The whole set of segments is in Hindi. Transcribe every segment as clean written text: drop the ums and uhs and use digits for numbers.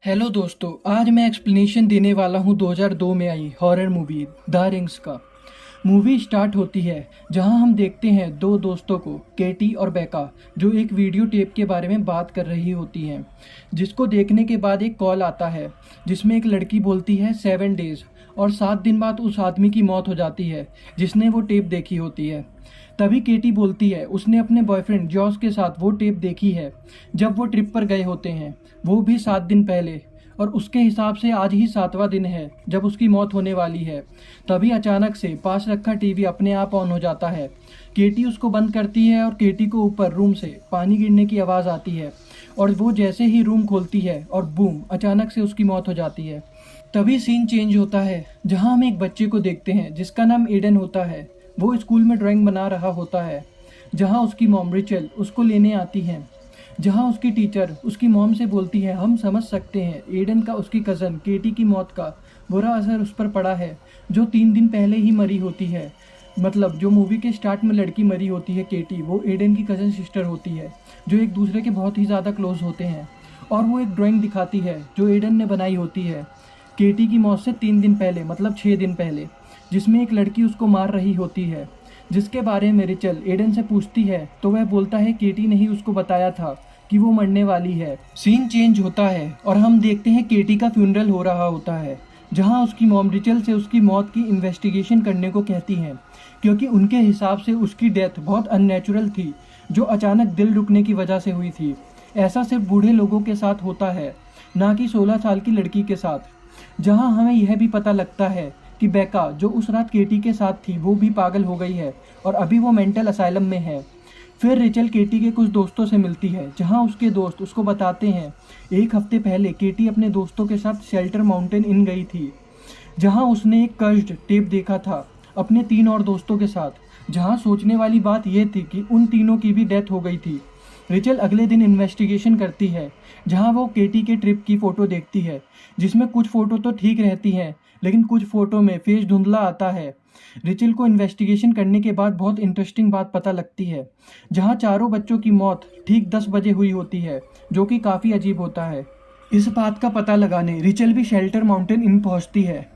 हेलो दोस्तों, आज मैं एक्सप्लेनेशन देने वाला हूँ 2002 में आई हॉरर मूवी द रिंग्स का। मूवी स्टार्ट होती है जहाँ हम देखते हैं दो दोस्तों को, केटी और बेका, जो एक वीडियो टेप के बारे में बात कर रही होती हैं, जिसको देखने के बाद एक कॉल आता है जिसमें एक लड़की बोलती है 7 डेज, और 7 दिन बाद उस आदमी की मौत हो जाती है जिसने वो टेप देखी होती है। तभी केटी बोलती है उसने अपने बॉयफ्रेंड जॉस के साथ वो टेप देखी है जब वो ट्रिप पर गए होते हैं, वो भी 7 दिन पहले, और उसके हिसाब से आज ही 7वां दिन है जब उसकी मौत होने वाली है। तभी अचानक से पास रखा टीवी अपने आप ऑन हो जाता है। केटी उसको बंद करती है और केटी को ऊपर रूम से पानी गिरने की आवाज़ आती है, और वो जैसे ही रूम खोलती है और बूम, अचानक से उसकी मौत हो जाती है। तभी सीन चेंज होता है जहां हम एक बच्चे को देखते हैं जिसका नाम एडन होता है। वो स्कूल में ड्राइंग बना रहा होता है जहां उसकी मॉम रिचल उसको लेने आती है। जहां उसकी टीचर उसकी मॉम से बोलती है, हम समझ सकते हैं एडन का उसकी कज़न केटी की मौत का बुरा असर उस पर पड़ा है, जो 3 दिन पहले ही मरी होती है। मतलब जो मूवी के स्टार्ट में लड़की मरी होती है केटी, वो एडन की कज़न सिस्टर होती है, जो एक दूसरे के बहुत ही ज़्यादा क्लोज होते हैं। और वो एक ड्राइंग दिखाती है जो एडन ने बनाई होती है केटी की मौत से 3 दिन पहले, मतलब 6 दिन पहले, जिसमें एक लड़की उसको मार रही होती है, जिसके बारे में रिचल एडन से पूछती है तो वह बोलता है केटी ने ही उसको बताया था कि वो मरने वाली है। सीन चेंज होता है और हम देखते हैं केटी का फ्यूनरल हो रहा होता है, जहां उसकी मॉम रिचल से उसकी मौत की इन्वेस्टिगेशन करने को कहती हैं, क्योंकि उनके हिसाब से उसकी डेथ बहुत अननेचुरल थी, जो अचानक दिल रुकने की वजह से हुई थी। ऐसा सिर्फ बूढ़े लोगों के साथ होता है, ना कि 16 साल की लड़की के साथ। जहां हमें यह भी पता लगता है कि बेका, जो उस रात केटी के साथ थी, वो भी पागल हो गई है और अभी वो मेंटल असाइलम में है। फिर रिचल केटी के कुछ दोस्तों से मिलती है, जहां उसके दोस्त उसको बताते हैं एक हफ्ते पहले केटी अपने दोस्तों के साथ शेल्टर माउंटेन इन गई थी, जहां उसने एक कर्स्ड टेप देखा था अपने 3 और दोस्तों के साथ। जहां सोचने वाली बात यह थी कि उन तीनों की भी डेथ हो गई थी। रिचल अगले दिन इन्वेस्टिगेशन करती है, जहां वो केटी के ट्रिप की फ़ोटो देखती है, जिसमें कुछ फ़ोटो तो ठीक रहती हैं, लेकिन कुछ फ़ोटो में फेस धुंधला आता है। रिचल को इन्वेस्टिगेशन करने के बाद बहुत इंटरेस्टिंग बात पता लगती है, जहां चारों बच्चों की मौत ठीक 10 बजे हुई होती है, जो कि काफ़ी अजीब होता है। इस बात का पता लगाने रिचल भी शेल्टर माउंटेन इन पहुंचती है,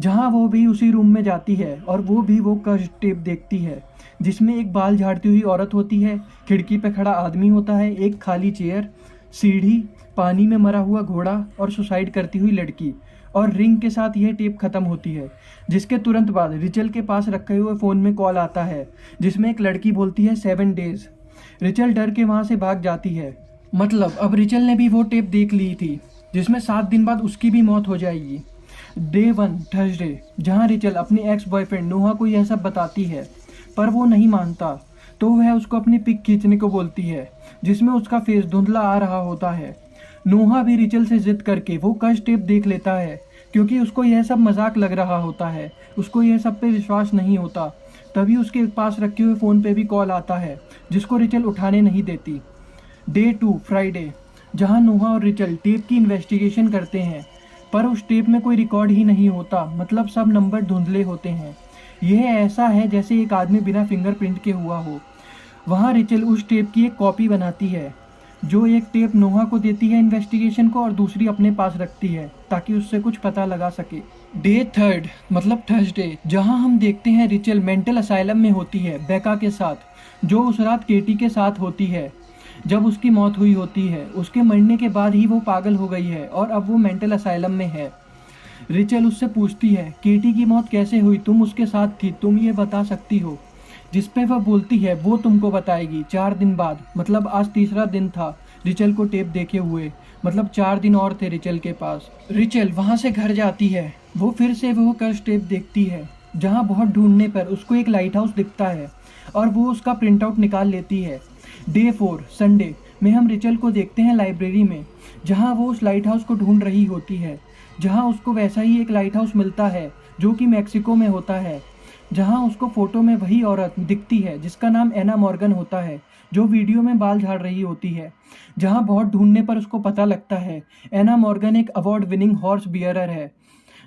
जहां वो भी उसी रूम में जाती है और वो भी वो कर्स्ड टेप देखती है, जिसमें एक बाल झाड़ती हुई औरत होती है, खिड़की पे खड़ा आदमी होता है, एक खाली चेयर, सीढ़ी, पानी में मरा हुआ घोड़ा और सुसाइड करती हुई लड़की, और रिंग के साथ यह टेप खत्म होती है। जिसके तुरंत बाद रिचल के पास रखे हुए फ़ोन में कॉल आता है, जिसमें एक लड़की बोलती है 7 डेज। रिचल डर के वहाँ से भाग जाती है। मतलब अब रिचल ने भी वो टेप देख ली थी जिसमें 7 दिन बाद उसकी भी मौत हो जाएगी। डे 1 थर्सडे, जहाँ रिचल अपने एक्स बॉयफ्रेंड नोहा को यह सब बताती है, पर वो नहीं मानता, तो वह उसको अपनी पिक खींचने को बोलती है, जिसमें उसका फेस धुंधला आ रहा होता है। नोहा भी रिचल से जिद करके वो कर्स्ड टेप देख लेता है, क्योंकि उसको यह सब मजाक लग रहा होता है, उसको यह सब पे विश्वास नहीं होता। तभी उसके पास रखे हुए फ़ोन पे भी कॉल आता है, जिसको रिचल उठाने नहीं देती। डे 2 फ्राइडे, जहां नोहा और रिचल टेप की इन्वेस्टिगेशन करते हैं, पर उस टेप में कोई रिकॉर्ड ही नहीं होता, मतलब सब नंबर धुंधले होते हैं। यह ऐसा है जैसे एक आदमी बिना फिंगरप्रिंट के हुआ हो। वहाँ रिचल उस टेप की एक कॉपी बनाती है, जो एक टेप नोहा को देती है इन्वेस्टिगेशन को, और दूसरी अपने पास रखती है ताकि उससे कुछ पता लगा सके। डे 3 मतलब थर्सडे, जहाँ हम देखते हैं रिचल मेंटल असाइलम में होती है बेका के साथ, जो उस रात केटी के साथ होती है जब उसकी मौत हुई होती है। उसके मरने के बाद ही वो पागल हो गई है और अब वो मेंटल असाइलम में है। रिचल उससे पूछती है केटी की मौत कैसे हुई, तुम उसके साथ थी, तुम ये बता सकती हो। जिस पे वह बोलती है वो तुमको बताएगी 4 दिन बाद, मतलब आज तीसरा दिन था रिचल को टेप देखे हुए, मतलब 4 दिन और थे रिचल के पास। रिचल वहाँ से घर जाती है, वो फिर से वो कर्स्ड टेप देखती है, जहाँ बहुत ढूंढने पर उसको एक लाइट हाउस दिखता है और वो उसका प्रिंट आउट निकाल लेती है। डे 4 संडे में हम रिचल को देखते हैं लाइब्रेरी में, जहाँ वो उस लाइट हाउस को ढूंढ रही होती है, जहाँ उसको वैसा ही एक लाइट हाउस मिलता है जो कि मैक्सिको में होता है, जहाँ उसको फोटो में वही औरत दिखती है जिसका नाम एना मॉर्गन होता है, जो वीडियो में बाल झाड़ रही होती है। जहाँ बहुत ढूंढने पर उसको पता लगता है एना मॉर्गन एक अवार्ड विनिंग हॉर्स बियरर है,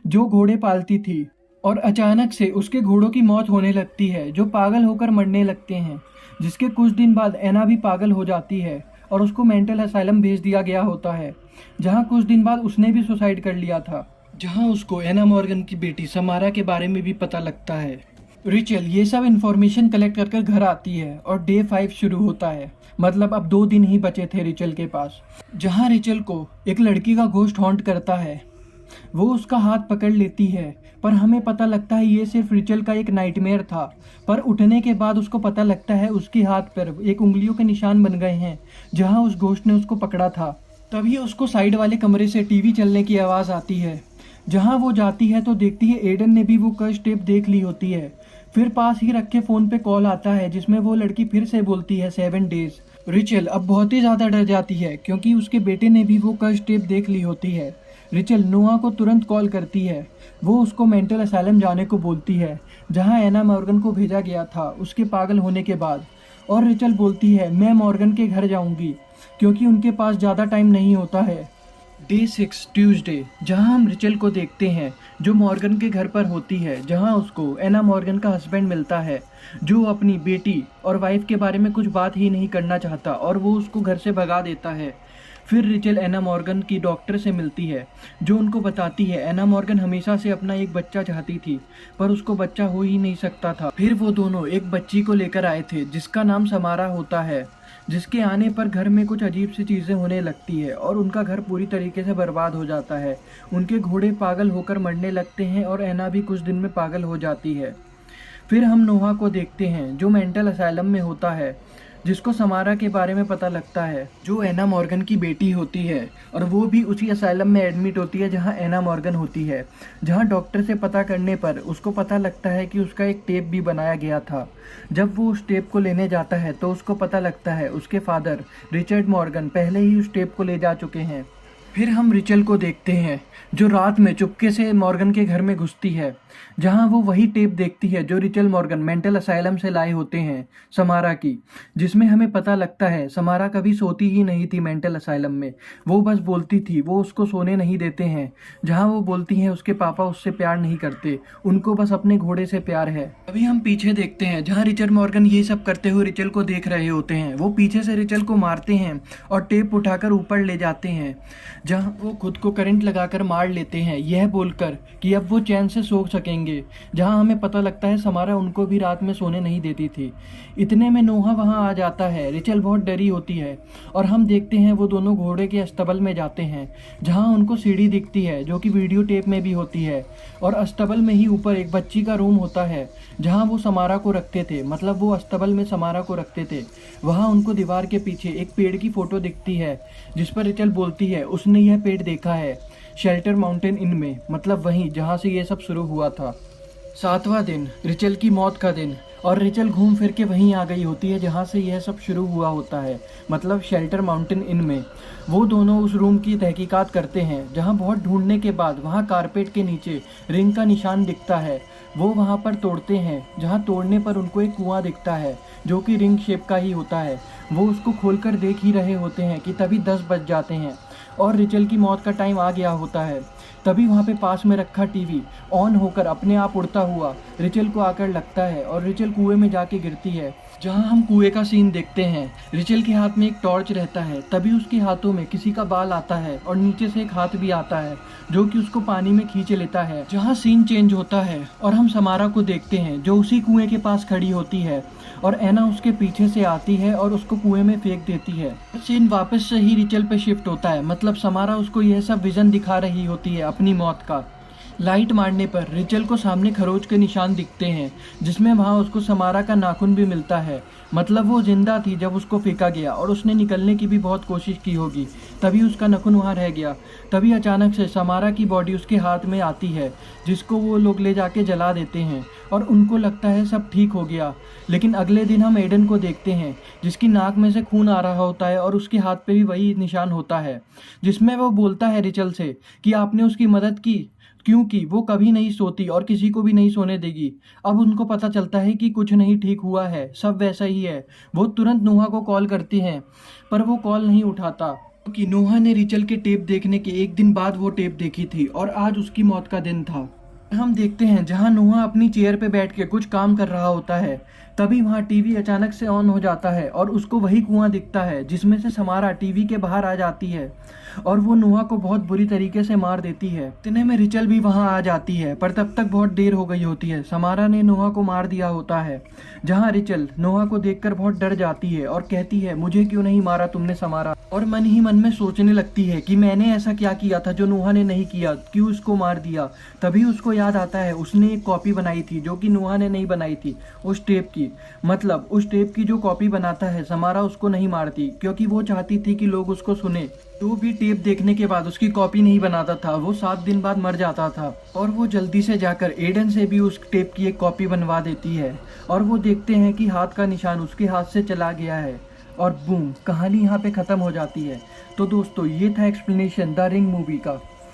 जो घोड़े पालती थी, और अचानक से उसके घोड़ों की मौत होने लगती है, जो पागल होकर मरने लगते हैं। जिसके कुछ दिन बाद एना भी पागल हो जाती है और उसको मेंटल असाइलम भेज दिया गया होता है। जहाँ कुछ दिन बाद उसने भी सुसाइड कर लिया था, जहाँ उसको एना मॉर्गन की बेटी समारा के बारे में भी पता लगता है। रिचल ये सब इन्फॉर्मेशन कलेक्ट कर कर घर आती है और डे 5 शुरू होता है। मतलब अब 2 दिन ही बचे थे रिचल के पास, जहाँ रिचल को एक लड़की का घोस्ट हॉन्ट करता है। वो उसका हाथ पकड़ लेती है, पर हमें पता लगता है ये सिर्फ रिचल का एक नाइटमेयर था। पर उठने के बाद उसको पता लगता है उसके हाथ पर एक उंगलियों के निशान बन गए हैं, जहाँ उस घोस्ट ने उसको पकड़ा था। तभी उसको साइड वाले कमरे से टीवी चलने की आवाज़ आती है। जहाँ वो जाती है तो देखती है एडन ने भी वो कर्स टेप देख ली होती है। फिर पास ही रखे फ़ोन पे कॉल आता है, जिसमें वो लड़की फिर से बोलती है 7 डेज। रिचल अब बहुत ही ज़्यादा डर जाती है, क्योंकि उसके बेटे ने भी वो कर्स टेप देख ली होती है। रिचल नोआ को तुरंत कॉल करती है। वो उसको मेंटल असाइलम जाने को बोलती है, जहाँ एना मॉर्गन को भेजा गया था उसके पागल होने के बाद। और रिचल बोलती है मैं मॉर्गन के घर जाऊंगी, क्योंकि उनके पास ज़्यादा टाइम नहीं होता है। डे 6 ट्यूसडे, जहाँ हम रिचल को देखते हैं जो मॉर्गन के घर पर होती है, जहाँ उसको एना मॉर्गन का हस्बैंड मिलता है, जो अपनी बेटी और वाइफ के बारे में कुछ बात ही नहीं करना चाहता और वो उसको घर से भगा देता है। फिर रिचल एना मॉर्गन की डॉक्टर से मिलती है, जो उनको बताती है एना मॉर्गन हमेशा से अपना एक बच्चा चाहती थी, पर उसको बच्चा हो ही नहीं सकता था। फिर वो दोनों एक बच्ची को लेकर आए थे जिसका नाम समारा होता है, जिसके आने पर घर में कुछ अजीब सी चीज़ें होने लगती है और उनका घर पूरी तरीके से बर्बाद हो जाता है। उनके घोड़े पागल होकर मरने लगते हैं और एना भी कुछ दिन में पागल हो जाती है। फिर हम नोहा को देखते हैं जो मेंटल असाइलम में होता है, जिसको समारा के बारे में पता लगता है, जो एना मॉर्गन की बेटी होती है, और वो भी उसी असाइलम में एडमिट होती है जहां एना मॉर्गन होती है। जहां डॉक्टर से पता करने पर उसको पता लगता है कि उसका एक टेप भी बनाया गया था। जब वो उस टेप को लेने जाता है तो उसको पता लगता है उसके फादर रिचर्ड मॉर्गन पहले ही उस टेप को ले जा चुके हैं। फिर हम रिचल को देखते हैं जो रात में चुपके से मॉर्गन के घर में घुसती है, जहां वो वही टेप देखती है जो रिचल मॉर्गन मेंटल असाइलम से लाए होते हैं समारा की, जिसमें हमें पता लगता है समारा कभी सोती ही नहीं थी मेंटल असाइलम में, वो बस बोलती थी, वो उसको सोने नहीं देते हैं। जहां वो बोलती हैं उसके पापा उससे प्यार नहीं करते, उनको बस अपने घोड़े से प्यार है। अभी हम पीछे देखते हैं जहाँ रिचर्ड मॉर्गन ये सब करते हुए रिचल को देख रहे होते हैं। वो पीछे से रिचल को मारते हैं और टेप उठाकर ऊपर ले जाते हैं, जहां वो खुद को करंट लगाकर मार लेते हैं, यह बोलकर कि अब वो चैन से सो सकेंगे। जहां हमें पता लगता है समारा उनको भी रात में सोने नहीं देती थी। इतने में नोहा वहां आ जाता है। रिचल बहुत डरी होती है और हम देखते हैं वो दोनों घोड़े के अस्तबल में जाते हैं, जहां उनको सीढ़ी दिखती है जो कि वीडियो टेप में भी होती है, और अस्तबल में ही ऊपर एक बच्ची का रूम होता है जहां वो समारा को रखते थे, मतलब वो अस्तबल में समारा को रखते थे। वहां उनको दीवार के पीछे एक पेड़ की फोटो दिखती है, जिस पर रिचल बोलती है उसने यह पेड़ देखा है शेल्टर माउंटेन इन में, मतलब वहीं जहां से ये सब शुरू हुआ था। 7वां दिन, रिचल की मौत का दिन, और रिचल घूम फिर के वहीं आ गई होती है जहाँ से यह सब शुरू हुआ होता है, मतलब शेल्टर माउंटेन इन में। वो दोनों उस रूम की तहकीकात करते हैं, जहाँ बहुत ढूंढने के बाद वहाँ कारपेट के नीचे रिंग का निशान दिखता है। वो वहाँ पर तोड़ते हैं, जहाँ तोड़ने पर उनको एक कुआं दिखता है जो कि रिंग शेप का ही होता है। वो उसको खोलकर देख ही रहे होते हैं कि तभी 10 बज जाते हैं और रिचल की मौत का टाइम आ गया होता है। तभी वहाँ पे पास में रखा टीवी ऑन होकर अपने आप उड़ता हुआ रिचल को आकर लगता है और रिचल कुएं में जाके गिरती है। जहाँ हम कुएं का सीन देखते हैं, रिचल के हाथ में एक टॉर्च रहता है, तभी उसके हाथों में किसी का बाल आता है और नीचे से एक हाथ भी आता है जो कि उसको पानी में खींच लेता है। जहाँ सीन चेंज होता है और हम समारा को देखते हैं जो उसी कुएं के पास खड़ी होती है और एना उसके पीछे से आती है और उसको कुएं में फेंक देती है। सीन वापस से ही रिचल पे शिफ्ट होता है, मतलब समारा उसको यह सब विजन दिखा रही होती है अपनी मौत का। लाइट मारने पर रिचल को सामने खरोच के निशान दिखते हैं, जिसमें वहाँ उसको समारा का नाखून भी मिलता है, मतलब वो जिंदा थी जब उसको फेंका गया और उसने निकलने की भी बहुत कोशिश की होगी, तभी उसका नाखून वहाँ रह गया। तभी अचानक से समारा की बॉडी उसके हाथ में आती है, जिसको वो लोग ले जाके जला देते हैं और उनको लगता है सब ठीक हो गया। लेकिन अगले दिन हम एडन को देखते हैं जिसकी नाक में से खून आ रहा होता है और उसके हाथ पे भी वही निशान होता है, जिसमें वो बोलता है रिचल से कि आपने उसकी मदद की, क्योंकि वो कभी नहीं सोती और किसी को भी नहीं सोने देगी। अब उनको पता चलता है कि कुछ नहीं ठीक हुआ है, सब वैसा ही है। वो तुरंत नोहा को कॉल करती हैं, पर वो कॉल नहीं उठाता, क्योंकि नोहा ने रिचल के टेप देखने के एक दिन बाद वो टेप देखी थी और आज उसकी मौत का दिन था। हम देखते हैं जहां नोहा अपनी चेयर पे बैठ के कुछ काम कर रहा होता है, तभी वहां टीवी अचानक से ऑन हो जाता है और उसको वही कुआं दिखता है जिसमें से समारा टीवी के बाहर आ जाती है और वो नोहा को बहुत बुरी तरीके से मार देती है। इतने में रिचल भी वहां आ जाती है, पर तब तक बहुत देर हो गई होती है। समारा ने नोहा को मार दिया होता है, जहां रिचल नोहा को देखकर बहुत डर जाती है और कहती है, मुझे क्यों नहीं मारा तुमने समारा। और मन ही मन में सोचने लगती है कि मैंने ऐसा क्या किया था जो नोहा ने नहीं किया, क्यों उसको मार दिया। तभी उसको याद आता है उसने एक कॉपी बनाई थी जो कि नोहा ने नहीं बनाई थी, उस टेप की। मतलब उस टेप की जो कॉपी बनाता है समारा उसको नहीं मारती, क्योंकि वो चाहती थी कि लोग उसको सुने। जो भी टेप देखने के बाद उसकी कॉपी नहीं बनाता था वो 7 दिन बाद मर जाता था। और वो जल्दी से जाकर एडन से भी उस टेप की एक कॉपी बनवा देती है और वो देखते हैं कि हाथ का निशान उसके हाथ से चला गया है और बूम, कहानी यहाँ पे ख़त्म हो जाती है। तो दोस्तों, ये था एक्सप्लेनेशन द रिंग मूवी का।